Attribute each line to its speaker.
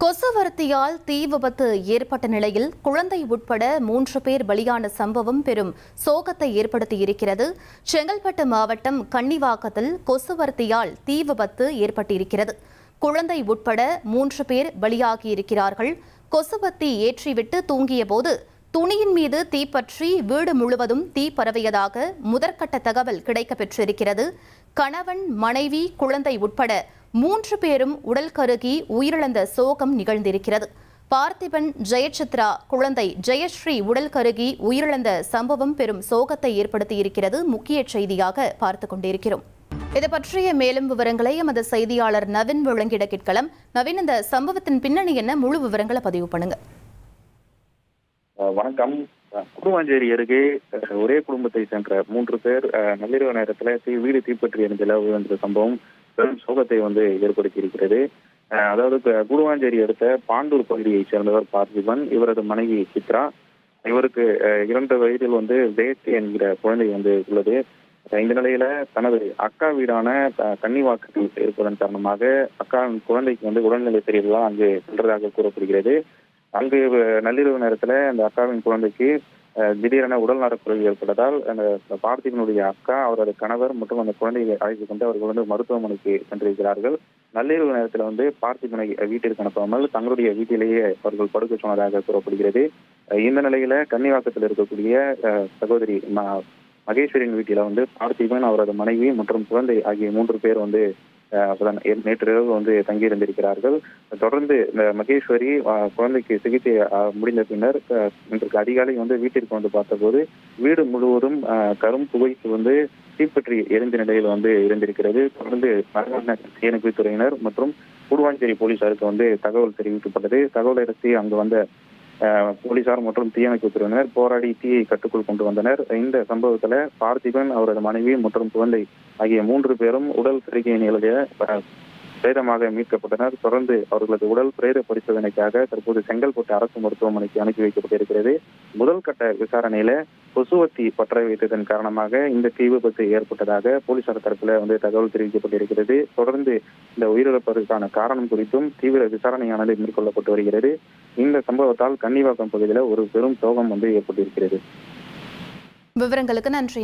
Speaker 1: கொசுவர்த்தியால் தீ விபத்து ஏற்பட்ட நிலையில் குழந்தை உட்பட 3 பேர் பலியான சம்பவம் பெரும் சோகத்தை ஏற்படுத்தியிருக்கிறது. செங்கல்பட்டு மாவட்டம் கன்னிவாக்கத்தில் கொசுவர்த்தியால் தீ விபத்து ஏற்பட்டிருக்கிறது. குழந்தை உட்பட 3 பேர் பலியாகியிருக்கிறார்கள். கொசுவத்தி ஏற்றிவிட்டு தூங்கிய போது துணியின் மீது தீப்பற்றி வீடு முழுவதும் தீ பரவியதாக முதற்கட்ட தகவல் கிடைக்கப்பெற்றிருக்கிறது. கணவன், மனைவி, குழந்தை உட்பட 3 பேரும் உடல் கருகி உயிரிழந்த சோகம் நிகழ்ந்திருக்கிறது. பார்த்திபன், ஜெயசித்ரா குழந்தை ஜெயஸ்ரீ உடல் கருகி உயிரிழந்த சம்பவம் பெரும் சோகத்தை ஏற்படுத்தியிருக்கிறது. முக்கிய செய்தியாக பார்த்துக் கொண்டிருக்கிறோம். இது பற்றிய மேலும் விவரங்களை எமது செய்தியாளர் நவீன் வழங்கிட கேட்கலாம். நவீன், இந்த சம்பவத்தின் பின்னணி என்ன? முழு விவரங்களை பதிவு பண்ணுங்க.
Speaker 2: வணக்கம். கூடுவாஞ்சேரி அருகே ஒரே குடும்பத்தை சென்ற 3 பேர் நள்ளிரவு நேரத்துல வீடு தீப்பற்றி எரிந்த சம்பவம் பெரும் சோகத்தை ஏற்படுத்தி இருக்கிறது. அதாவது கூடுவாஞ்சேரி அடுத்த பாண்டூர் பகுதியைச் சேர்ந்தவர் பார்த்திபன், இவரது மனைவி சித்ரா. இவருக்கு 2 வயதில் ஜெயஸ்ரீ என்கிற குழந்தை உள்ளது. இந்த நிலையில தனது அக்கா வீடான கன்னிவாக்கத்தில் இருப்பதன் காரணமாக அக்கா குழந்தைக்கு உடல்நிலை சரியில்லாம் அங்கு சென்றதாக கூறப்படுகிறது. அங்கு நள்ளிரவு நேரத்துல அந்த அக்காவின் குழந்தைக்கு திடீரென உடல் நலக்குறைவு ஏற்பட்டதால் அந்த பார்த்திபனுடைய அக்கா, அவரது கணவர் மற்றும் அந்த குழந்தையை அழைத்து கொண்டு அவர்கள் மருத்துவமனைக்கு சென்றிருக்கிறார்கள். நள்ளிரவு நேரத்தில் பார்த்திபனை வீட்டிற்கு அனுப்பாமல் தங்களுடைய வீட்டிலேயே அவர்கள் படுக்க சொன்னதாக கூறப்படுகிறது. இந்த நிலையில கன்னிவாக்கத்தில் இருக்கக்கூடிய சகோதரி மகேஸ்வரின் வீட்டில பார்த்திபன், அவரது மனைவி மற்றும் குழந்தை ஆகிய 3 பேர் நேற்றிரவு தங்கியிருந்திருக்கிறார்கள். தொடர்ந்து இந்த மகேஸ்வரி குழந்தைக்கு சிகிச்சை முடிந்த பின்னர் இன்றைக்கு அதிகாலை வீட்டிற்கு பார்த்தபோது வீடு முழுவதும் கரும் புகைக்கு தீப்பற்றி எரிந்த நிலையில் இருந்திருக்கிறது. தொடர்ந்து தீயணைப்பு துறையினர் மற்றும் கூடுவாஞ்சேரி போலீசாருக்கு தகவல் தெரிவிக்கப்பட்டது. தகவல் அறிந்து அங்கு வந்த போலீசார் மற்றும் தீயணைப்பு துறையினர் போராடி தீயை கட்டுக்குள் கொண்டு வந்தனர். இந்த சம்பவத்துல பார்த்திபன், அவரது மனைவி மற்றும் குழந்தை ஆகிய 3 பேரும் உடல் சிகிச்சை நிலைய பிரேதமாக மீட்கப்பட்டனர். தொடர்ந்து அவர்களது உடல் பிரேத பரிசோதனைக்காக தற்போது செங்கல்பட்டு அரசு மருத்துவமனைக்கு அனுப்பி வைக்கப்பட்டிருக்கிறது. முதல் கட்ட விசாரணையில கொசுவத்தி பற்ற வைத்ததன் காரணமாக இந்த தீ விபத்து ஏற்பட்டதாக போலீசார் தரப்புல தகவல் தெரிவிக்கப்பட்டிருக்கிறது. தொடர்ந்து இந்த உயிரிழப்பதற்கான காரணம் குறித்தும் தீவிர விசாரணையானது மேற்கொள்ளப்பட்டு வருகிறது. இந்த சம்பவத்தால் கன்னிவாக்கம் பகுதியில் ஒரு பெரும் சோகம் ஏற்பட்டிருக்கிறது.
Speaker 1: விவரங்களுக்கு நன்றி.